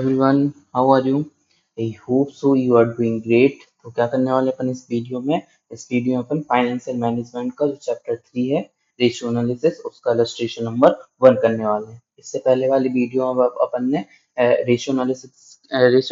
Everyone, how are you? I hope so you are doing great. तो क्या करने वाले अपन इस वीडियो में अपन फाइनेंशियल मैनेजमेंट का जो चैप्टर 3 है, रेशियो एनालिसिस, उसका इलस्ट्रेशन नंबर 1 करने वाले हैं। इससे पहले वाली वीडियो में अपन ने रेशियो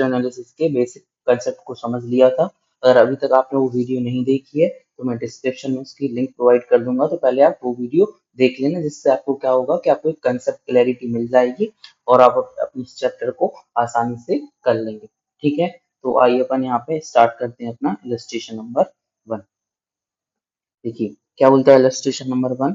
एनालिसिस के बेसिक कंसेप्ट को समझ लिया था। अगर अभी तक आपने वो वीडियो नहीं देखी है तो मैं डिस्क्रिप्शन में उसकी लिंक प्रोवाइड कर दूंगा, तो पहले आप वो वीडियो देख लेना, जिससे आपको क्या होगा कि आपको एक कंसेप्ट क्लैरिटी मिल जाएगी और आप अपने इस चैप्टर को आसानी से कर लेंगे। ठीक है, तो आइए अपन यहाँ पे स्टार्ट करते हैं अपना इलस्ट्रेशन नंबर 1। देखिए क्या बोलता है illustration number 1।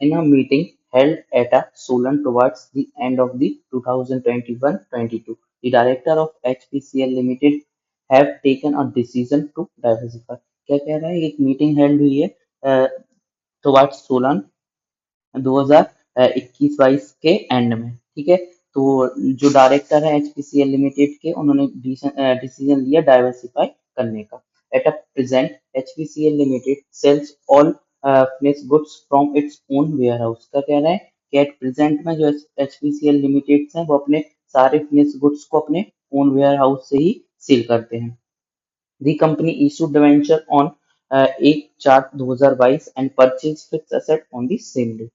In a meeting held at a Solon towards the end of the 2021-22, the director of HPCL Limited have taken a decision to diversify। क्या कह रहा है, एक मीटिंग हेल्ड हुई है टुवर्ड्स सोलन 2021-22 के एंड में। ठीक है, तो जो डायरेक्टर है एचपीसीएल लिमिटेड के, उन्होंने डिसीजन लिया डाइवर्सिफाई करने का। At a present HPCL limited sells all finish goods from its own warehouse. का कह रहा है कि एट प्रेजेंट में जो एचपीसीएल लिमिटेड है वो अपने सारे फिनिश गुड्स को अपने ओन वेयर हाउस से ही सेल करते हैं। The company issued debenture on 1/4/2022 and purchased fixed asset on the same day।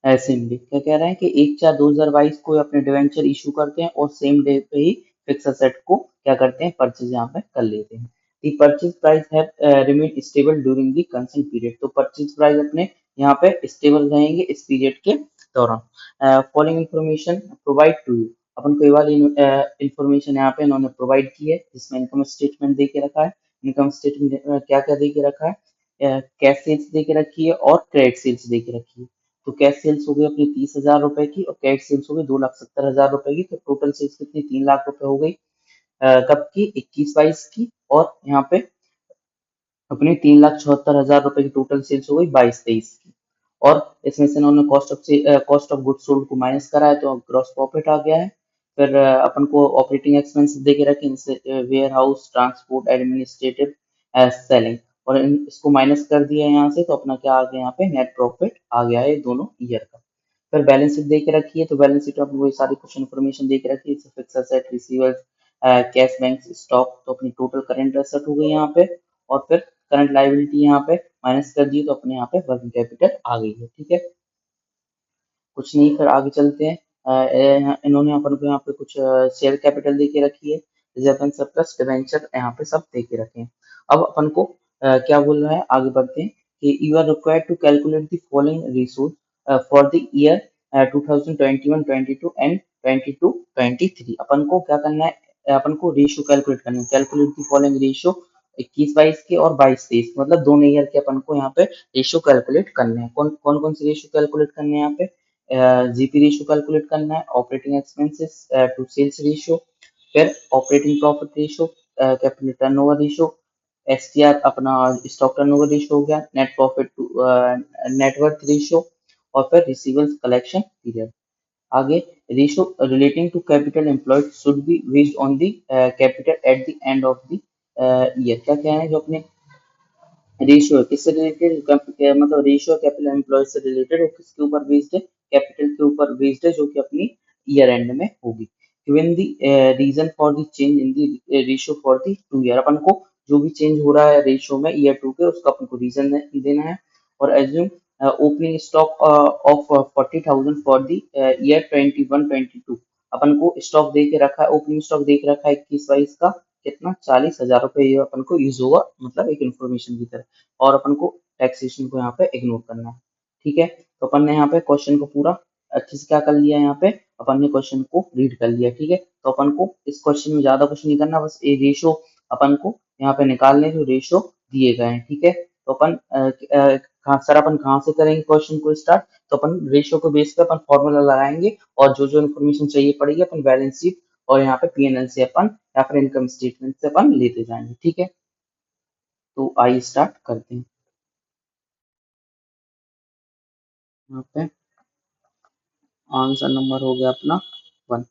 Same day क्या कह रहा है कि 1/4/2022 को अपने डिवेंचर इशू करते हैं और सेम डे पे ही फिक्स असेट को क्या करते हैं, परचेज यहाँ पे कर लेते हैं। The purchase price have remain stable during the consent period. तो परचेज प्राइस अपने यहाँ पे स्टेबल रहेंगे इस पीरियड के दौरान। Following information provide to you. अपन को ये वाली इंफॉर्मेशन यहाँ पे इन्होंने प्रोवाइड की है, जिसमें इनकम स्टेटमेंट दे के रखा है। इनकम स्टेटमेंट क्या क्या दे के रखा है, कैश सेल्स दे के रखी है और क्रेडिट सेल्स दे के रखी है। तो कैश सेल्स हो गई अपनी 30,000 रुपए की और क्रेडिट सेल्स हो गई 2,70,000 रुपए की। तो टोटल सेल्स कितनी, 3 लाख रुपए हो गई। कब की, 21-22 की। और यहाँ पे अपनी 3,74,000 रुपए की टोटल सेल्स हो गई 22-23 की। और इसमें से इन्होंने कॉस्ट ऑफ गुड्स सोल्ड को माइनस करा है, तो ग्रॉस प्रॉफिट आ गया है। फिर अपन को ऑपरेटिंग एक्सपेंस दे के रखे, इनसे warehouse, transport, administrative, selling, और इसको माइनस कर दिया है यहाँ से, तो अपना क्या आ गया, यहाँ पे नेट प्रॉफिट आ गया है दोनों ईयर का। फिर बैलेंस शीट दे के रखी है, तो बैलेंस शीट में वही सारी कुछ इन्फॉर्मेशन दे के रखी है, fix asset, receivers, cash, bank, stock. तो अपनी टोटल करंट एसेट हो गई यहाँ पे। और फिर करंट लायबिलिटी यहाँ पे माइनस कर दी, तो अपने यहाँ पे वर्किंग कैपिटल आ गई है। ठीक है, कुछ नहीं, फिर आगे चलते हैं। इन्होंने अपन को यहाँ पे कुछ शेयर कैपिटल दे के रखी है, रिजर्व सरप्लस, डिवेंचर यहाँ पे सब दे के रखे हैं। अब अपन को क्या बोल रहा है, आगे बढ़ते हैं कि you are required to calculate the following ratios for the year 2021-22 and 22-23। अपन को क्या करना है, अपन को रेशियो कैलकुलेट करना है। कैलकुलेट द फॉलोइंग रेशियो 21-22 के और 22-23, मतलब दोनों ईयर के अपन को यहाँ पे रेशियो कैलकुलेट करने हैं। कौन कौन कौन से रेशियो कैलकुलेट करने हैं यहाँ पे, जीपी रेशियो कैलकुलेट करना है, operating expenses to sales ratio, फिर operating profit ratio, capital turnover ratio, STR अपना स्टॉक टर्नओवर रेशियो हो गया, net profit to net worth worth, ratio फिर रिसीवेबल्स कलेक्शन पीरियड। आगे, ratio relating to capital employed should be based on the capital at the end of the year. क्या क्या है, जो अपने रेशियो किससे रिलेटेड, मतलब रेशियो कैपिटल एम्प्लॉय से रिलेटेड, और किसके ऊपर बेस्ड है, कैपिटल के ऊपर बेस्ड है, जो कि अपनी ईयर एंड में होगी। Given the reason for the change in the ratio for the 2 year. अपन को जो भी चेंज हो रहा है रेशियो में ईयर 2 के, उसका अपन को रीजन देना है। और assume opening stock of 40,000 for the year 21-22। अपन को स्टॉक दे के रखा है, ओपनिंग स्टॉक दे के रखा है 21-22 का, कितना, 40,000 रुपए। ये अपन को यूज होगा, मतलब एक इन्फॉर्मेशन की तरह। और अपन को टैक्सेशन को यहाँ पे इग्नोर करना है। ठीक है, तो अपन ने यहाँ पे क्वेश्चन को पूरा अच्छे से क्या कर लिया, यहाँ पे अपन ने क्वेश्चन को रीड कर लिया। ठीक है, तो अपन को इस क्वेश्चन में ज्यादा कुछ नहीं करना, बस ये रेशो अपन को यहाँ पे निकालने, जो रेशो दिए गए हैं। ठीक है, तो अपन सर अपन कहाँ से करेंगे क्वेश्चन को स्टार्ट, तो अपन रेशो के बेस पे अपन फॉर्मूला लगाएंगे, और जो जो इन्फॉर्मेशन चाहिए पड़ेगी अपन बैलेंस शीट और यहाँ पे पीएनएल से अपन या फिर इनकम स्टेटमेंट से अपन लेते जाएंगे। ठीक है, तो आइए स्टार्ट करते हैं। यहाँ पे आंसर नंबर हो गया अपना 1।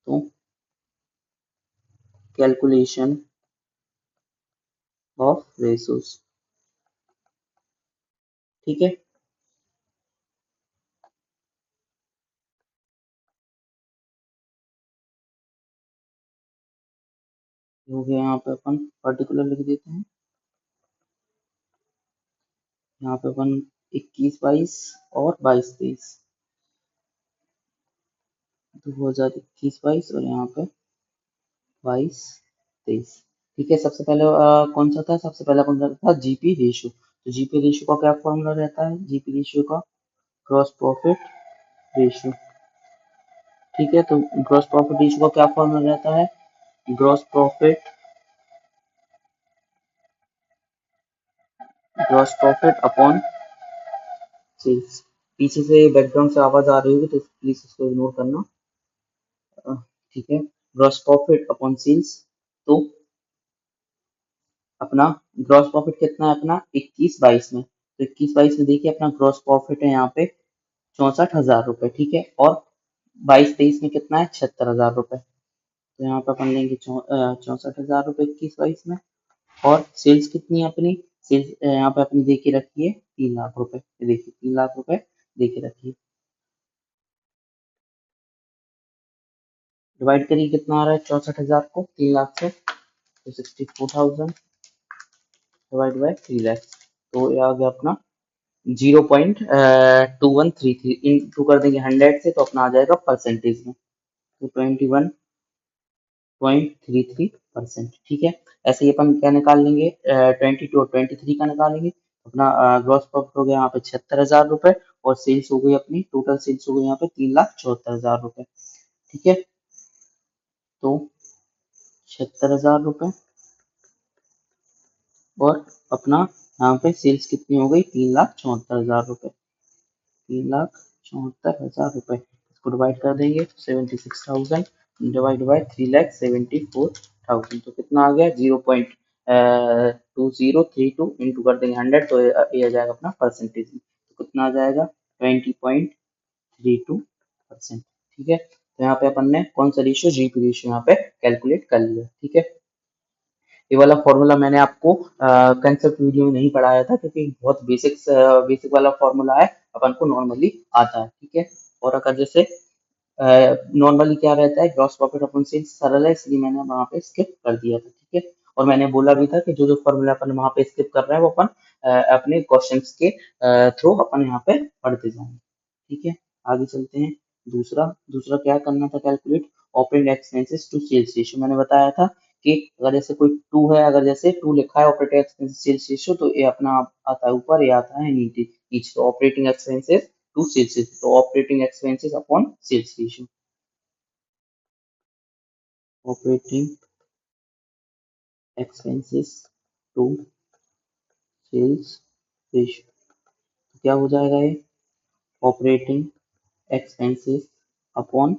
तो कैलकुलेशन ऑफ रेशोज। ठीक है, हो गया, यहाँ पे अपन पर्टिकुलर लिख देते हैं। यहाँ पे अपन 21-22 और 22-23, 2021-22 और यहाँ पे 22-23। ठीक है, सबसे पहले कौन सा था, सबसे पहले अपन करता था जीपी रेशियो। तो जीपी रेशियो का क्या फॉर्मूला रहता है, जीपी रेशियो का ग्रॉस प्रॉफिट रेशियो। ठीक है, तो ग्रॉस प्रॉफिट रेशियो का क्या फॉर्मूला रहता है, ग्रॉस प्रॉफिट अपॉन सेल्स। पीछे से बैकग्राउंड से आवाज आ रही होगी तो प्लीज इसको इग्नोर करना। ठीक है, ग्रॉस प्रॉफिट अपॉन सेल्स। तो अपना ग्रॉस प्रॉफिट कितना है अपना 21-22 में, तो 21-22 में देखिए अपना ग्रॉस प्रॉफिट है यहाँ पे 64,000 रुपए। ठीक है, और 22-23 में कितना है 76,000 रुपए। तो यहाँ पे अपन लेंगे 64,000 रुपए 21-22 में। और सेल्स कितनी है अपनी, सेल्स यहाँ पे अपनी देखी रखी है 3 लाख रुपए। ये देखिए 3 लाख रुपए देखी रखिए। डिवाइड करिए कितना आ रहा है 64,000 को 3 लाख से, तो 64,000 डिवाइड बाई 3 लाख। तो ये आ गया अपना 0.2133 इंटू कर देंगे 100 से, तो अपना आ जाएगा परसेंटेज में, तो 21.33%। ठीक है, ऐसे ही अपन क्या निकाल लेंगे 22 और 23 का निकालेंगे। अपना ग्रॉस प्रॉफिट हो गया यहाँ पे 76,000 रुपए, और सेल्स हो गई अपनी, टोटल सेल्स हो गई यहाँ पे 3,74,000 रुपए। ठीक है, तो 76,000 रुपए और अपना यहाँ पे सेल्स कितनी हो गई 3,74,000 रुपए, 3,74,000 रुपए। इसको डिवाइड कर देंगे तो 76,000 डिवाइड बाय 3,74,000, तो कितना आ गया 0.2032 इंटू कर देंगे 100, तो ये आ जाएगा अपना परसेंटेज में, तो कितना आ जाएगा 20.32%। ठीक है, तो यहाँ पे अपन ने कौन सा रेशियो, जीपी रेशियो यहाँ पे कैलकुलेट कर लिया। ठीक है, ये वाला फॉर्मूला मैंने आपको कंसेप्ट वीडियो में नहीं पढ़ाया था, क्योंकि बहुत बेसिक वाला फॉर्मूला है, अपन को नॉर्मली आता है। ठीक है, और अगर जैसे नॉर्मली क्या रहता है, ग्रॉस प्रॉफिट अपन सेल्स सरल है, इसलिए मैंने वहां पे स्किप कर दिया था। ठीक है, और मैंने बोला भी था कि जो जो फॉर्मूला अपन वहां पे स्किप कर रहे हैं वो अपन अपने क्वेश्चंस के थ्रू अपन यहाँ पे पढ़ते जाएंगे। ठीक है, आगे चलते हैं। दूसरा दूसरा क्या करना था calculate, operating expenses to sales ratio. मैंने बताया था कि अगर जैसे कोई टू है, अगर जैसे टू लिखा है ऑपरेटिंग एक्सपेंसेस सेल्स रेशियो, तो ये अपना आता है ऊपर, ये आता है नीचे नीचे, तो operating expenses to sales ratio, तो operating expenses upon sales ratio, operating expenses to sales ratio. तो क्या हो जाएगा ये, ऑपरेटिंग एक्सपेंसेस अपॉन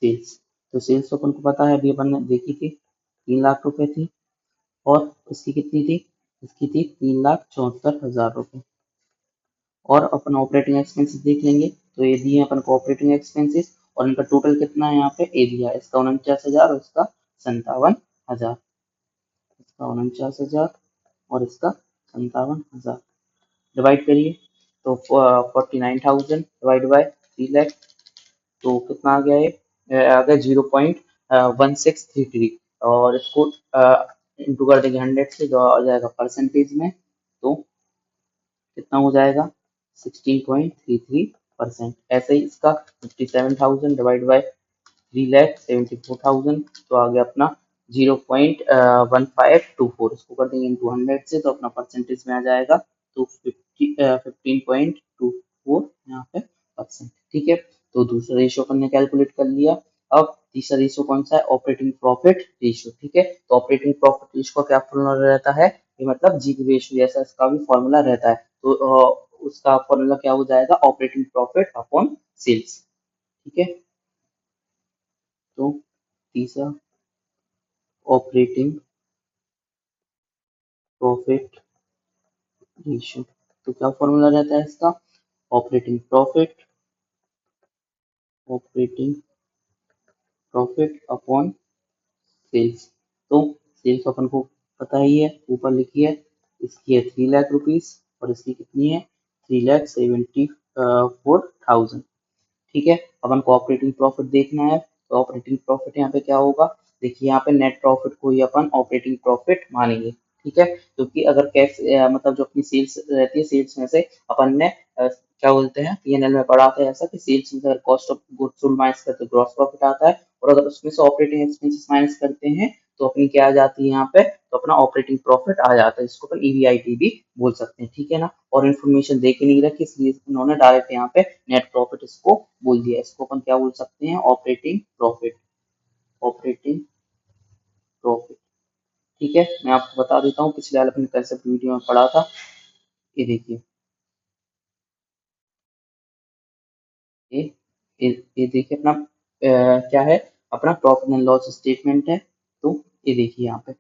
सेल्स। तो सेल्स तो अपन को पता है, अभी अपन ने देखी थी 3 लाख रुपए थी, और इसकी कितनी थी, इसकी थी 3,74,000 रुपए। और अपन ऑपरेटिंग एक्सपेंसेस देख लेंगे, तो ये दिए अपन को ऑपरेटिंग एक्सपेंसेस, और इनका टोटल कितना है यहाँ पे, ए दिया है इसका 49,000 और इसका 57,000, इसका 49,000 और इसका 57,000। डिवाइड करिए तो 49,000 डिवाइड बाय 3 लाख, तो कितना आ गया, ये आ गया 0.1633, और इसको इंटू कर देंगे 100 से, जो आ जाएगा परसेंटेज में, तो कितना हो जाएगा 16.33%। ऐसे ही इसका 57,000 डिवाइड बाय 3,74,000, तो आ गया अपना 0.1524, इसको कर देंगे इंटू 100 से, तो अपना परसेंटेज में आ जाएगा, तो 15.24 यहाँ पे परसेंट। ठीक है, तो दूसरा रेशियो अपन ने कैलकुलेट कर लिया। अब तीसरा रेशियो कौन सा है, ऑपरेटिंग प्रॉफिट रेशियो। ठीक है, तो ऑपरेटिंग प्रॉफिट रेशियो का क्या फॉर्मूला रहता है, ये मतलब जीपी रेशियो जैसा इसका भी फॉर्मूला रहता है, तो उसका फॉर्मूला क्या हो जाएगा, ऑपरेटिंग प्रॉफिट अपॉन सेल्स। ठीक है, तो तीसरा ऑपरेटिंग प्रॉफिट रेशियो, तो क्या फॉर्मूला रहता है इसका, operating operating profit upon sales. तो सेल्स अपन को पता ही है, ऊपर लिखी है, इसकी है 3 लाख रुपीज, और इसकी कितनी है 3,74,000। ठीक है, अपन को ऑपरेटिंग प्रॉफिट देखना है, तो ऑपरेटिंग प्रॉफिट यहाँ पे क्या होगा, देखिए यहाँ पे नेट प्रॉफिट को ही अपन ऑपरेटिंग प्रॉफिट मानेंगे, ठीक है, क्योंकि अगर कैश मतलब जो अपनी सेल्स रहती है, सेल्स में से अपन ने क्या बोलते हैं पीएनएल में पढ़ा था ऐसा कि सेल्स में से अगर cost of goods sold minus करते ग्रॉस प्रॉफिट आता है, और अगर उसमें से ऑपरेटिंग एक्सपेंसेस माइनस करते हैं तो अपनी क्या आ जाती है यहाँ पे, तो अपना ऑपरेटिंग प्रॉफिट आ जाता है, इसको अपन ईबीआईटी भी बोल सकते हैं, ठीक है ना। और इन्फॉर्मेशन दे के नहीं रखी इसलिए उन्होंने डायरेक्ट यहाँ पे नेट प्रॉफिट इसको बोल दिया, इसको अपन क्या बोल सकते हैं, ऑपरेटिंग प्रॉफिट, ऑपरेटिंग प्रॉफिट, ठीक है। मैं आपको बता देता हूँ, पिछले वाले अपने कंसेप्ट वीडियो में पढ़ा था, ये देखिए, ये ये देखिए अपना क्या है, अपना प्रॉफिट एंड लॉस स्टेटमेंट है। तो ये देखिए यहाँ पे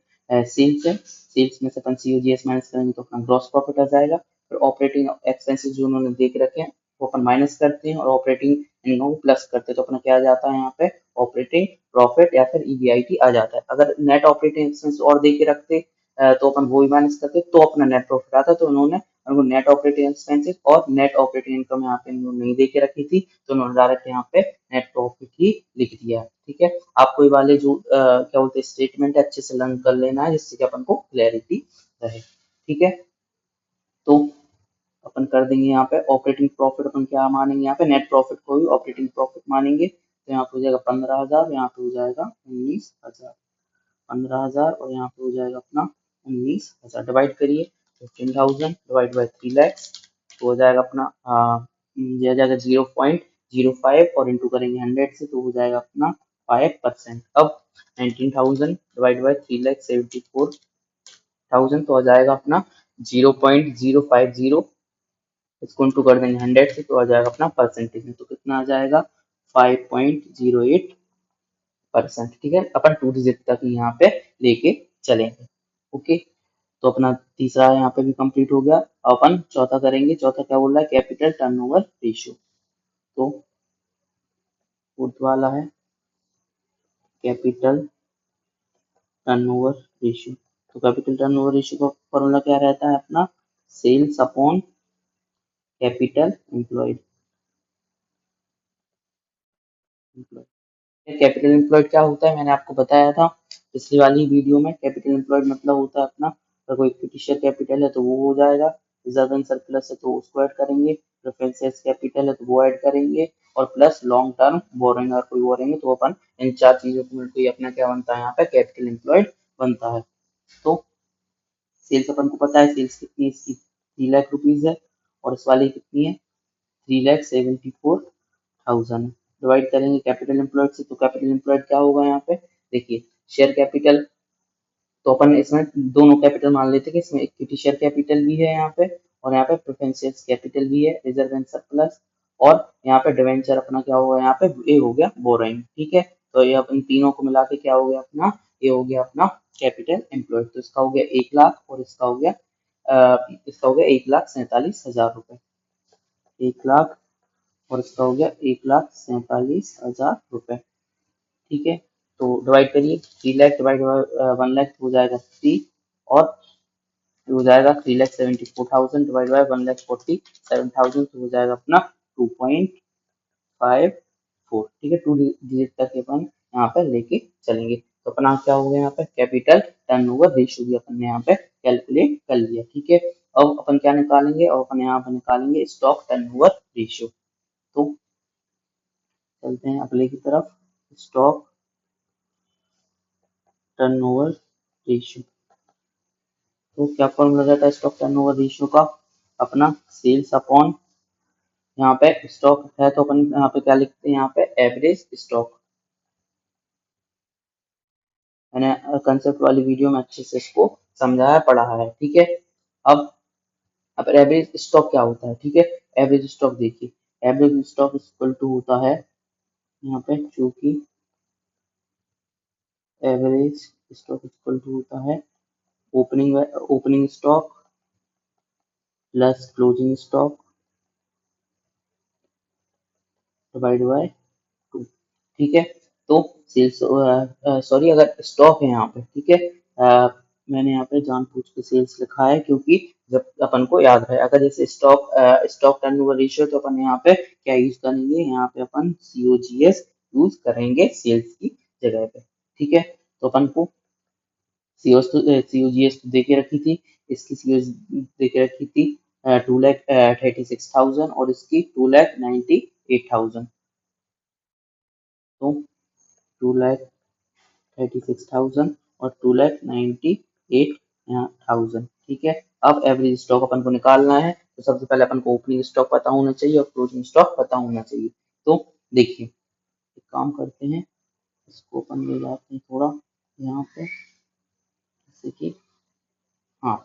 सेल्स है, सेल्स में से अपन सीओजीएस माइनस करेंगे तो अपना ग्रॉस प्रॉफिट आ जाएगा। फिर ऑपरेटिंग एक्सपेंसेस जो उन्होंने देख रखे हैं वो अपन माइनस करते हैं, और ऑपरेटिंग इनको प्लस करते हैं तो अपना क्या आ जाता है यहाँ पे, ऑपरेटिंग प्रॉफिट या फिर ईबीआईटी आ जाता है। अगर नेट ऑपरेटिंग एक्सपेंस और दे के रखते तो अपन वो ही माइनस करते तो अपना नेट प्रॉफिट आता, तो उन्होंने उनको नेट ऑपरेटिंग एक्सपेंसेस और नेट ऑपरेटिंग इनकम यहाँ पे इन्होंने नहीं दे के रखी थी, तो उन्होंने डायरेक्ट यहाँ पे नेट प्रॉफिट ही लिख दिया है, ठीक है। आपको ये वाले जो क्या बोलते हैं स्टेटमेंट है अच्छे से लर्न कर लेना है, जिससे कि अपन को क्लैरिटी रहे, ठीक है। तो अपन कर देंगे यहाँ पे ऑपरेटिंग प्रॉफिट, अपन क्या मानेंगे यहाँ पे, नेट प्रॉफिट को भी ऑपरेटिंग प्रॉफिट मानेंगे, तो यहाँ पे हो जाएगा 15,000, यहाँ पे हो जाएगा 19,000, 15,000 और यहाँ पे हो जाएगा अपना 19,000, डिवाइड करिए 15,000 डिवाइड बाई 3 lakhs, तो हो जाएगा अपना यह आ जाएगा 0.05 और इंटू करेंगे 100 से तो हो जाएगा अपना 5%। अब 19,000 डिवाइड बाई 3,74,000 तो हो जाएगा अपना 0.050, इसको इंटू कर देंगे 100 से तो आ जाएगा अपना परसेंटेज में, तो कितना आ जाएगा 5.08%, ठीक है। अपन 2 डिजिट तक यहाँ पे लेके चलेंगे, ओके। तो अपना तीसरा यहाँ पे भी कंप्लीट हो गया। अब अपन चौथा करेंगे, चौथा क्या बोल रहा है, कैपिटल टर्नओवर रेशियो। तो फोर्थ वाला है कैपिटल टर्नओवर रेशियो। तो कैपिटल टर्नओवर रेशियो का फॉर्मूला क्या रहता है अपना, sales upon capital employed. Capital employed क्या होता है मैंने आपको बताया था पिछली वाली वीडियो में। कैपिटल एम्प्लॉयड मतलब होता है अपना, अगर कोई इक्विटी शेयर कैपिटल है तो वो हो जाएगा, रिजर्व एंड सरप्लस है तो उसको ऐड करेंगे, प्रेफरेंस कैपिटल है तो वो ऐड करेंगे, और प्लस लॉन्ग टर्म बोरिंग अगर कोई बोरेंगे तो अपन इन चार चीजों को मिलकर ही अपना क्या बनता है यहाँ पे, कैपिटल एम्प्लॉयड बनता है। तो सेल्स अपन को पता है, सेल्स कितनी है इसकी, 3 लाख रुपीज है, और इस वाली कितनी है, 3,74,000। डिवाइड करेंगे कैपिटल एम्प्लॉयड से, तो कैपिटल एम्प्लॉयड क्या होगा यहाँ पे, देखिए शेयर कैपिटल, तो अपन इसमें दोनों कैपिटल मान लेते हैं कि इसमें इक्विटी शेयर कैपिटल भी है यहाँ पे, और यहाँ पे प्रेफरेंस कैपिटल भी है, रिजर्व एंड सरप्लस, और यहाँ पे डिवेंचर अपना क्या होगा यहाँ पे, ये हो गया बोरोइंग, ठीक है। तो ये अपन तीनों को मिला के क्या हो गया अपना, ये हो गया अपना कैपिटल एम्प्लॉयड। तो इसका हो गया 1 लाख, और इसका हो गया 1,47,000 रुपए, 1 लाख, और इसका हो गया 1,47,000 रुपए, ठीक है। तो डिवाइड करिए, 3 लाख डिवाइड 1 लाख हो जाएगा 3, और हो जाएगा 3,74,000 डिवाइड बाय 1,47,000 तो हो जाएगा अपना 2.54, ठीक है। 2 डिजिट तक अपन यहाँ पे लेके चलेंगे, तो अपना क्या हो गया यहाँ पे, कैपिटल टर्नओवर रेशियो भी अपन ने यहाँ पे कैलकुलेट कर लिया, ठीक है। अब अपन क्या निकालेंगे, अब अपन यहाँ पे निकालेंगे स्टॉक टर्नओवर रेशियो। तो चलते हैं अगले की तरफ, स्टॉक टर्नओवर रेशियो। तो क्या फॉर्मूला रहता है स्टॉक टर्नओवर रेशियो का, अपना सेल्स अपॉन, यहाँ पे स्टॉक है तो अपन यहाँ पे क्या लिखते हैं, यहाँ पे एवरेज स्टॉक। मैंने कंसेप्ट वाली वीडियो में अच्छे से इसको समझाया पढ़ा है, ठीक है। अब अब एवरेज स्टॉक क्या होता है, ठीक है। एवरेज स्टॉक देखिए, एवरेज स्टॉक इक्वल टू होता है यहाँ पे, चूंकि एवरेज स्टॉक इक्वल टू होता है opening stock plus closing stock divide by 2, ठीक है। तो सेल्स, सॉरी अगर स्टॉक है यहाँ पे, ठीक है, मैंने यहाँ पे जानबूझ के सेल्स लिखा है क्योंकि जब अपन को याद रहे, अगर जैसे स्टॉक टर्नओवर रेशियो तो अपन यहाँ पे क्या यूज करेंगे, यहाँ पे अपन सीओजीएस यूज करेंगे सेल्स की जगह पे, ठीक है। तो अपन को सीओस तो सीओजीएस तो दे के रखी थी, इसकी सीओस दे के रखी थी 2,36,000 और इसकी 2,98,000। तो 2,36,000 और 2,98,000, ठीक है। अब एवरेज स्टॉक अपन को निकालना है, तो सबसे पहले अपन को ओपनिंग स्टॉक पता होना चाहिए और क्लोजिंग स्टॉक पता होना चाहिए। तो देखिए एक काम करते हैं, इसको अपन ले जाते हैं थोड़ा यहाँ पे, जैसे कि हाँ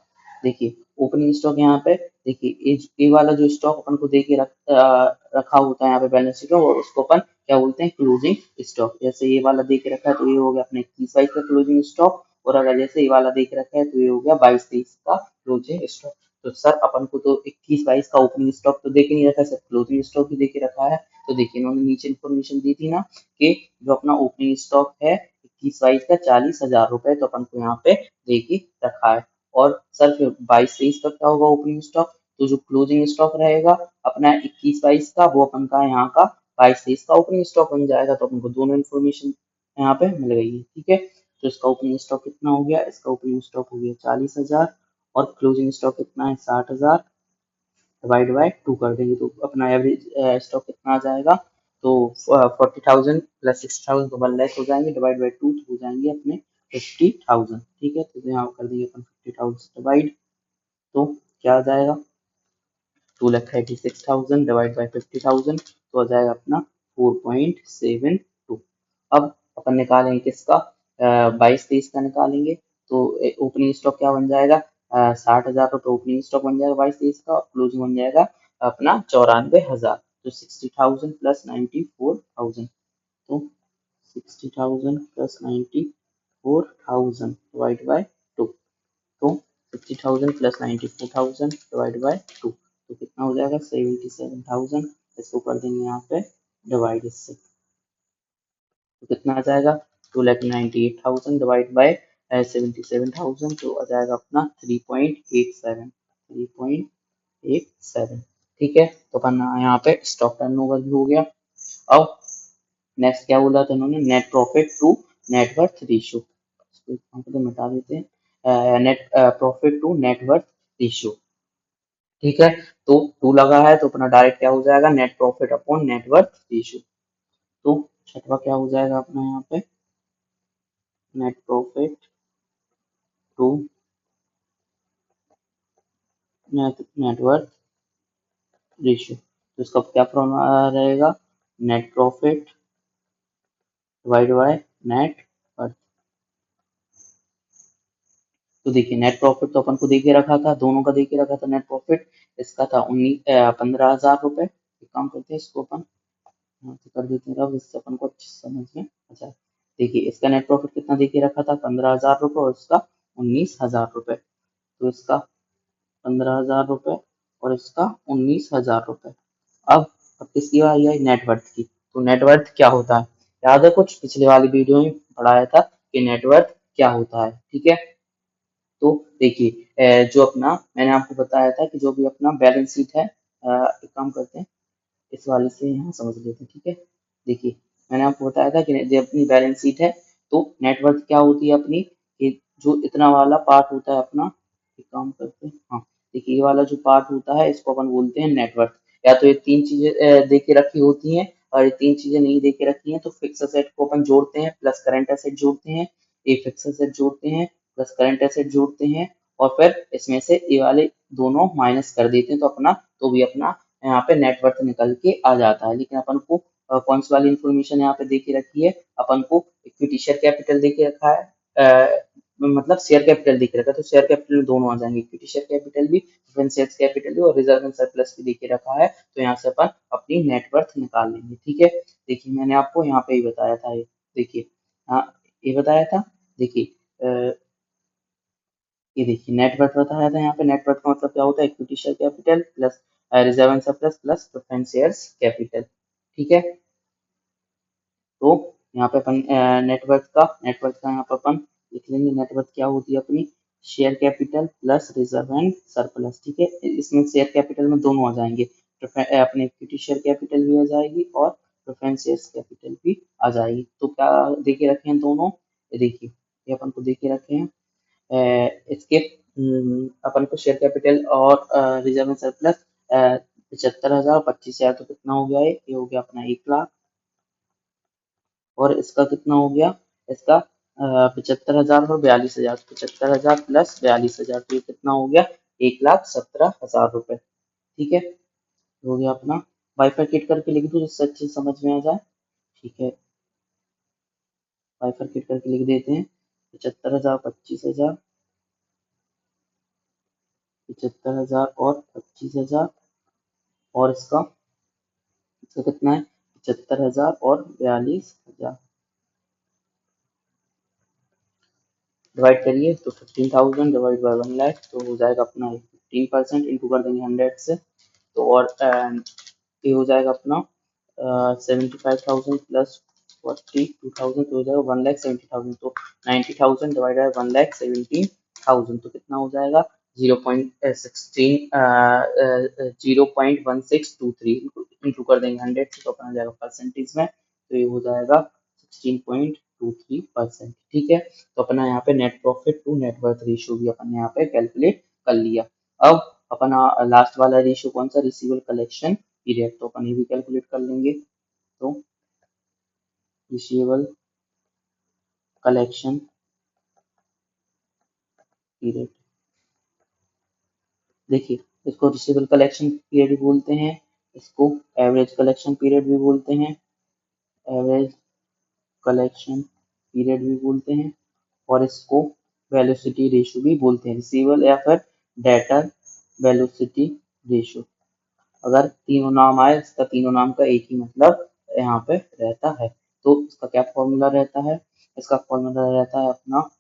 देखिए ओपनिंग स्टॉक यहाँ पे देखिए ये वाला जो स्टॉक अपन को दे के रखा होता है यहाँ पे बैलेंस शीट में, और उसको अपन क्या बोलते हैं, क्लोजिंग स्टॉक। जैसे ये वाला दे के रखा है तो ये हो गया अपने 21-22 का क्लोजिंग स्टॉक, और अगर जैसे ये वाला दे के रखा है तो ये हो गया 22-23 का क्लोजिंग स्टॉक। तो सर अपन को तो 21-22 का ओपनिंग स्टॉक तो दे के नहीं रखा है सर, क्लोजिंग स्टॉक भी दे के रखा है। तो देखिए इन्होंने नीचे इन्फॉर्मेशन दी थी ना कि जो अपना ओपनिंग स्टॉक है 21-22 का 40,000 रुपए, तो अपन को यहाँ पे दे के रखा है। और सर फिर 22-23 का क्या होगा ओपनिंग स्टॉक, तो जो क्लोजिंग स्टॉक रहेगा अपना 21-22 का, वो अपन का यहाँ का 22-23 का ओपनिंग स्टॉक बन जाएगा। तो अपन को दोनों इन्फॉर्मेशन यहाँ पे मिल गई है, ठीक है। तो इसका ओपनिंग स्टॉक कितना हो गया, इसका ओपनिंग स्टॉक हो गया 40,000 और क्लोजिंग स्टॉक कितना है 60,000, डिवाइड बाय 2 कर देंगे तो अपना एवरेज स्टॉक कितना आ जाएगा, तो 40,000 प्लस 6,000 तो 1 लाख हो जाएंगे, डिवाइड बाय 2 तो हो जाएंगे अपने 50,000, ठीक है। तो यहाँ कर देंगे अपन 50,000 डिवाइड, तो क्या आ जाएगा 2,36,000 डिवाइड बाई 50,000, तो आ जाएगा अपना 4.72। अब अपन निकालेंगे किसका, 22-23 का निकालेंगे। तो ओपनिंग स्टॉक क्या बन जाएगा, 60,000 रुपये ओपनिंग स्टॉक बन जाएगा 22-23 का, और क्लोजिंग बन जाएगा अपना 94,000। तो 60,000 प्लस 94,000, तो 60,000 प्लस 94,000 डिवाइड बाय 2, तो 50,000 प्लस 94,000 डिवाइड बाय 2, तो कितना हो जाएगा 77,000। इसको कर देंगे यहाँ पे डिवाइड इससे, तो कितना आ जाएगा 2,98,000 डिवाइड बाय 77,000, तो आ जाएगा अपना 3.87, 3.87, ठीक है। तो अपन यहाँ पे स्टॉक टर्नओवर भी हो गया। अब नेक्स्ट क्या बोला था उन्होंने, net profit to net worth ratio, इसको यहाँ पे तो मिटा देते हैं, net profit to net worth ratio, ठीक है। तो टू लगा है तो अपना डायरेक्ट क्या हो जाएगा, net profit upon net worth ratio. तो छठवा क्या हो जाएगा अपना यहाँ पे, net profit to net worth ratio, तो इसका क्या फॉर्मूला रहेगा, net profit divide by net worth. तो देखिए नेट प्रॉफिट तो अपन को दे के रखा था, दोनों का दे के रखा था नेट प्रॉफिट, इसका था 15,000 रुपए। एक काम करते हैं इसको अपन यहाँ से कर देते हैं रब, इससे अपन को अच्छे से समझ में आ जाए। देखिए इसका नेट प्रॉफिट कितना दे के रखा था 15,000 रुपये, और इसका 19,000 रुपये। तो इसका 15,000 रुपये और इसका 19,000 रुपये। अब किसकी बारी आई, नेटवर्थ की। तो नेटवर्थ क्या होता है, याद है कुछ पिछले वाली वीडियो में पढ़ाया था कि नेटवर्थ क्या होता है, ठीक है। तो देखिए जो अपना मैंने आपको बताया था कि जो भी अपना बैलेंस शीट है, एक काम करते हैं इस वाले से यहाँ समझ लेते हैं, ठीक है। देखिए मैंने आपको बताया था कि जो अपनी बैलेंस शीट है, तो नेटवर्थ क्या होती है अपनी, कि जो इतना वाला पार्ट होता है अपना, एक काम करते हैं, हाँ देखिए ये वाला जो पार्ट होता है इसको अपन बोलते हैं नेटवर्थ। या तो ये तीन चीजें दे के रखी होती हैं, और ये तीन चीजें नहीं दे के रखी हैं तो फिक्स एसेट को अपन जोड़ते हैं प्लस करंट एसेट जोड़ते हैं, ये फिक्स एसेट जोड़ते हैं प्लस करंट एसेट जोड़ते हैं, और फिर इसमें से ये वाले दोनों माइनस कर देते हैं, तो अपना तो भी अपना यहाँ पे नेटवर्थ निकल के आ जाता है। लेकिन अपन को कौन सी वाली इंफॉर्मेशन यहाँ पे दे के रखी है, अपन को इक्विटी शेयर कैपिटल दे के रखा है, मतलब शेयर कैपिटल दे के रखा है, तो शेयर कैपिटल में दोनों आ जाएंगे, इक्विटी शेयर कैपिटल भी, प्रेफरेंस शेयर कैपिटल भी, और रिजर्व एंड सरप्लस भी दे के रखा है। तो यहाँ से अपन अपनी नेटवर्थ निकाल लेंगे, ठीक है। देखिए मैंने आपको यहाँ पे ही बताया था, ये देखिए, हाँ ये बताया था। देखिए ये देखिए नेटवर्थ बताया था, यहाँ पे नेटवर्थ का मतलब क्या होता है, equity share capital plus reserve and surplus plus preference shares capital, ठीक है। तो यहाँ पे अपन नेटवर्थ का यहाँ पे अपन लिख लेंगे, नेटवर्थ क्या होती है अपनी, share capital plus reserve and surplus, ठीक है। इसमें शेयर कैपिटल में दोनों आ जाएंगे, अपने इक्विटी शेयर कैपिटल भी आ जाएगी और प्रेफरेंस शेयर्स कैपिटल भी आ जाएगी। तो क्या देखे रखे हैं दोनों, ये देखिए ये अपन को दे के रखे हैं। इसके अपन को शेयर कैपिटल और रिजर्व में सरप्लस 75,000 25,000, तो कितना हो गया? ये हो गया अपना 1 लाख। और इसका कितना हो गया? इसका 75,000 और 42,000, 75,000 प्लस 42,000, तो ये कितना हो गया? 1,17,000 रुपए। ठीक है, हो गया अपना। बाइफरकेट करके लिख दो जिससे अच्छे से समझ में आ जाए। ठीक है, बाइफरकेट करके लिख देते हैं। 75,000 25,000, 75,000 और 25,000, और इसका कितना है? 75,000 और 42,000। डिवाइड करिए तो 15,000 डिवाइड बाई 1 लाख, तो हो जाएगा अपना 15%, इंटू कर देंगे 100 से, तो और ये हो जाएगा अपना 75,000 प्लस 42,000, तो हो जाएगा 1,70,000, तो 90,000 डिवाइड बाई 1,70,000, तो कितना हो जाएगा? 0.1623, इंटू कर देंगे 100 से, तो अपना हो जाएगा परसेंटेज में, तो ये हो जाएगा 16.23%। ठीक है, तो अपना यहाँ पे net profit to net worth ratio भी अपन ने यहाँ पे कैलकुलेट कर लिया। अब अपना लास्ट वाला रेशियो कौन सा? रिसीवेबल कलेक्शन पीरियड, तो अपन ये भी कैलकुलेट कर लेंगे। तो रिसीवेबल कलेक्शन पीरियड, देखिए इसको रिसीवेबल कलेक्शन पीरियड भी बोलते हैं, इसको एवरेज कलेक्शन पीरियड भी बोलते हैं, एवरेज कलेक्शन पीरियड भी बोलते हैं, और इसको वेलोसिटी रेशियो भी बोलते हैं, रिसीवेबल या फिर डेटर वेलोसिटी रेशियो। अगर तीनों नाम आए, इसका तीनों नाम का एक ही मतलब यहाँ पे रहता है। तो इसका क्या फॉर्मूला रहता है? इसका फॉर्मूला रहता है अपना,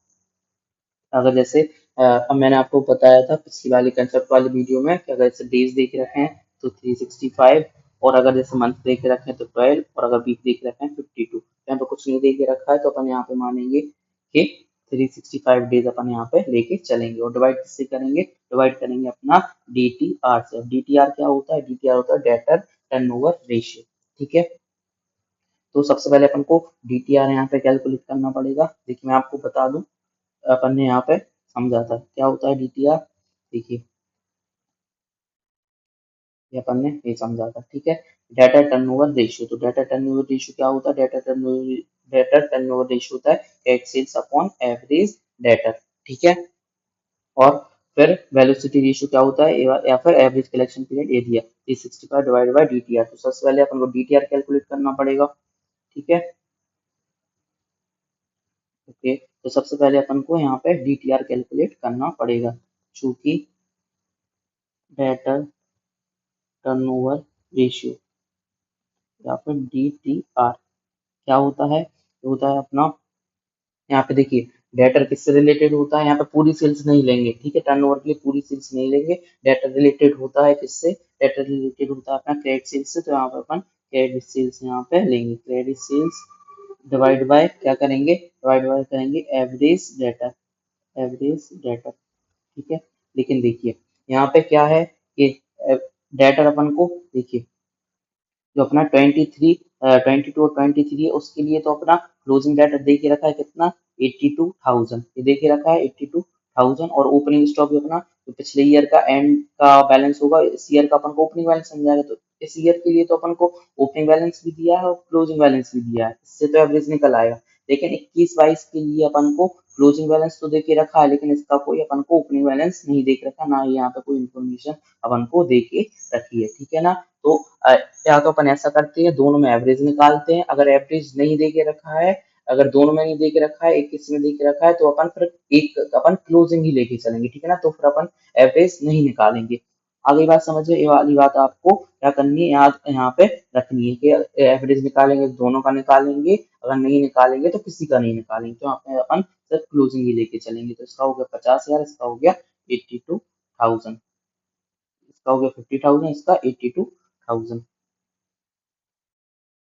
अगर जैसे अब मैंने आपको बताया था पिछली वाली कंसेप्ट वाली वीडियो में कि अगर जैसे डेज देख रखे हैं तो 365, और अगर जैसे मंथ देख रखे हैं तो 12, और अगर वीक देख रखे हैं 52। यहाँ पे कुछ नहीं दे के रखा है तो अपन यहाँ पे मानेंगे कि 365 डेज अपन यहाँ पे लेके चलेंगे। और डिवाइड किससे करेंगे? डिवाइड करेंगे अपना DTR से। DTR क्या होता है? DTR होता है डेटर टर्नओवर रेशियो। ठीक है, तो सबसे पहले अपन को DTR यहाँ पे कैलकुलेट करना पड़ेगा। देखिए मैं आपको बता दूं, अपन ने यहाँ पे समझा था क्या होता है DTR। देखिए ये अपन ने ये समझा था। ठीक है, डाटा टर्नओवर रेशियो, तो डाटा टर्नओवर रेशियो क्या होता है? डाटा टर्नओवर रेशियो होता है cat sales upon average data. ठीक है, और फिर वेलोसिटी रेशियो क्या होता है? या फिर average collection period area, 365 divide by DTR। तो सबसे पहले अपन को DTR कैलकुलेट करना पड़ेगा। ठीक है, ओके, तो सबसे पहले अपन को यहाँ पे DTR कैलकुलेट करना पड़ेगा, चूंकि डाटा टर्नओवर रेशियो या फिर DTR क्या होता है? ये होता है अपना, यहाँ पे देखिए डेटर किससे रिलेटेड होता है? यहाँ पे पूरी सेल्स नहीं लेंगे, ठीक है, टर्नओवर के लिए पूरी सेल्स नहीं लेंगे। डेटर रिलेटेड होता है किससे? डेटर रिलेटेड होता है अपना क्रेडिट सेल्स से, तो यहाँ पे अपन क्रेडिट सेल्स यहाँ पे लेंगे। क्रेडिट सेल्स डिवाइड बाय क्या करेंगे? डिवाइड बाय करेंगे एवरेज डेटर, एवरेज डेटर। ठीक है, लेकिन देखिए यहाँ पे क्या है कि डेटर अपन को देखिए जो अपना 22 और 23 है उसके लिए तो अपना क्लोजिंग डाटा दे के रखा है कितना? 82,000, ये दे के रखा है 82,000, और ओपनिंग स्टॉक भी अपना जो पिछले ईयर का एंड का बैलेंस होगा इस ईयर का अपन को ओपनिंग बैलेंस समझाएगा, तो इस ईयर के लिए तो अपन को ओपनिंग बैलेंस भी दिया है और क्लोजिंग बैलेंस भी दिया है, इससे तो एवरेज निकल आएगा। लेकिन 21-22 के लिए अपन को क्लोजिंग बैलेंस तो दे के रखा है, लेकिन इसका कोई अपन को ओपनिंग बैलेंस नहीं देख रखा, ना ही यहाँ पे कोई इन्फॉर्मेशन अपन को दे के रखी है। ठीक है ना, तो या तो अपन ऐसा करते हैं दोनों में एवरेज निकालते हैं, अगर एवरेज नहीं दे के रखा है, अगर दोनों में नहीं दे के रखा है, एक किसी में दे के रखा है, तो अपन फिर एक अपन क्लोजिंग ही लेके चलेंगे। ठीक है ना, तो फिर अपन एवरेज नहीं निकालेंगे। आगे बात समझिए, ये वाली बात आपको क्या करनी है, याद यहाँ पे रखनी है कि एवरेज निकालेंगे तो दोनों का निकालेंगे, अगर नहीं निकालेंगे तो किसी का नहीं निकालेंगे, तो यहाँ पे अपन सिर्फ क्लोजिंग ही लेके चलेंगे। तो इसका हो गया 50,000, इसका हो गया 82,000, इसका हो गया 50,000, इसका 82,000।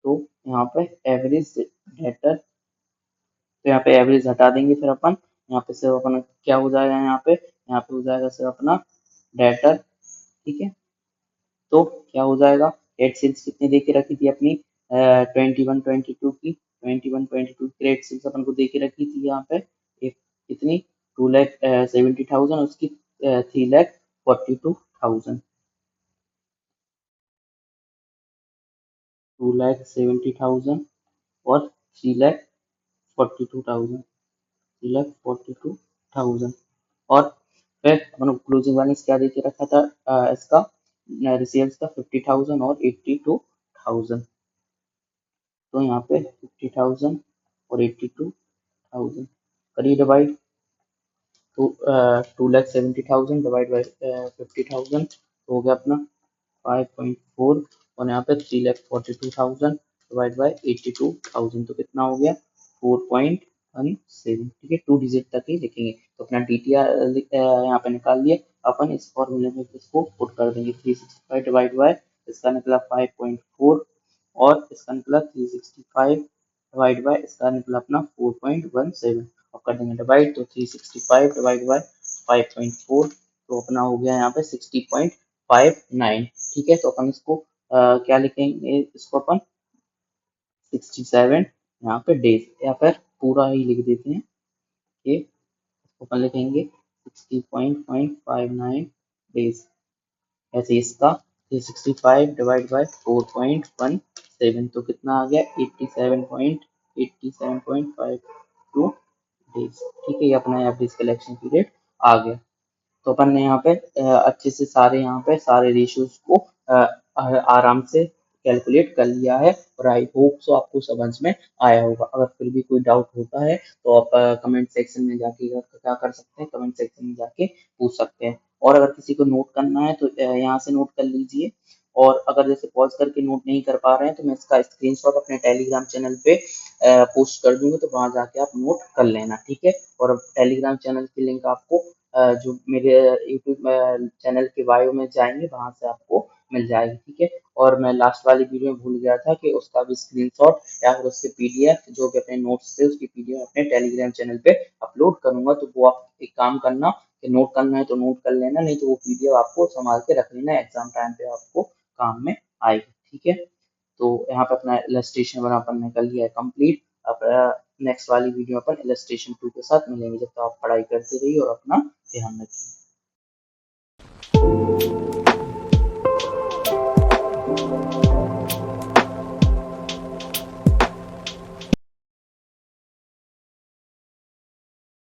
तो यहाँ पे एवरेज डेटर, तो यहाँ पे एवरेज हटा देंगे फिर अपन, यहाँ पे सिर्फ अपन क्या हो जाएगा, यहाँ पे हो जाएगा सिर्फ अपना डेटर। ठीक है, तो क्या हो जाएगा? क्रेडिट सेल्स कितनी दे के रखी थी अपनी? 21-22 की, 21-22 क्रेडिट सेल्स अपन को दे के रखी थी यहाँ पे कितनी 2,70,000, उसकी 3,42,000, 2,70,000 और 3,42,000, 3,42,000। और फिर अपन क्लोजिंग बैलेंस क्या देके रखा था इसका रिसीव्स का 50,000 और 82,000। तो यहाँ पे 50,000 और 82,000 करिए डिवाइड। तो 2,70,000 डिवाइड बाई 50,000 तो हो गया अपना 5.4, और यहाँ पे 3,42,000 डिवाइड बाई 82,000 तो कितना हो गया 4.17। ठीक है, 2 डिजिट तक ही लिखेंगे। तो अपना DTR यहाँ पे निकाल लिए अपन। इस फॉर्मूले में इसको पुट कर देंगे। 365 डिवाइड बाई इसका निकला 5.4 और इसका निकला 365 डिवाइड बाई इसका निकला अपना 4.17 और कर देंगे डिवाइड। तो 365 डिवाइड बाई 5.4 तो अपना हो गया यहाँ पे 60.59। ठीक है, तो अपन इसको क्या लिखेंगे, इसको अपन 67 यहाँ पे डेज, या फिर पूरा ही लिख देते हैं कि इसको अपन लिखेंगे 60.59 डेज। ऐसे इसका 365 डिवाइड बाय 4.17 तो कितना आ गया 87.52 डेज। ठीक है, ये अपना एवरेज कलेक्शन पीरियड आ गया। तो अपन ने यहाँ पे अच्छे से सारे यहाँ पे सारे रेशियोज को आराम से कैलकुलेट कर लिया है, और आई होप सो आपको समझ में आया होगा। अगर फिर भी कोई डाउट होता है तो आप कमेंट सेक्शन में जाके क्या कर सकते हैं, कमेंट सेक्शन में जाके पूछ सकते हैं। और अगर किसी को नोट करना है तो यहाँ से नोट कर लीजिए। और अगर जैसे पॉज करके नोट नहीं कर पा रहे हैं तो मैं इसका स्क्रीनशॉट अपने टेलीग्राम चैनल पे पोस्ट कर दूंगा, तो वहां जाके आप नोट कर लेना। ठीक है, और टेलीग्राम चैनल की लिंक आपको जो मेरे यूट्यूब चैनल के बायो में जाएंगे वहां से आपको मिल जाएगी। ठीक है, और मैं लास्ट वाली वीडियो में भूल गया था कि उसका भी स्क्रीनशॉट या फिर उसके PDF जो भी अपने नोट्स थे उसकी PDF अपने टेलीग्राम चैनल पे अपलोड करूंगा। तो वो आप एक काम करना कि नोट करना है तो नोट कर लेना, नहीं तो वो PDF आपको संभाल के रख लेना, एग्जाम टाइम पे आपको काम में आएगी। ठीक है, तो यहाँ पे अपना इलस्ट्रेशन बना अपन ने कर लिया है कंप्लीट। अब नेक्स्ट वाली वीडियो अपन इलस्ट्रेशन 2 के साथ मिलेंगे। जब तक आप पढ़ाई करते रहिए और अपना ध्यान रखिए।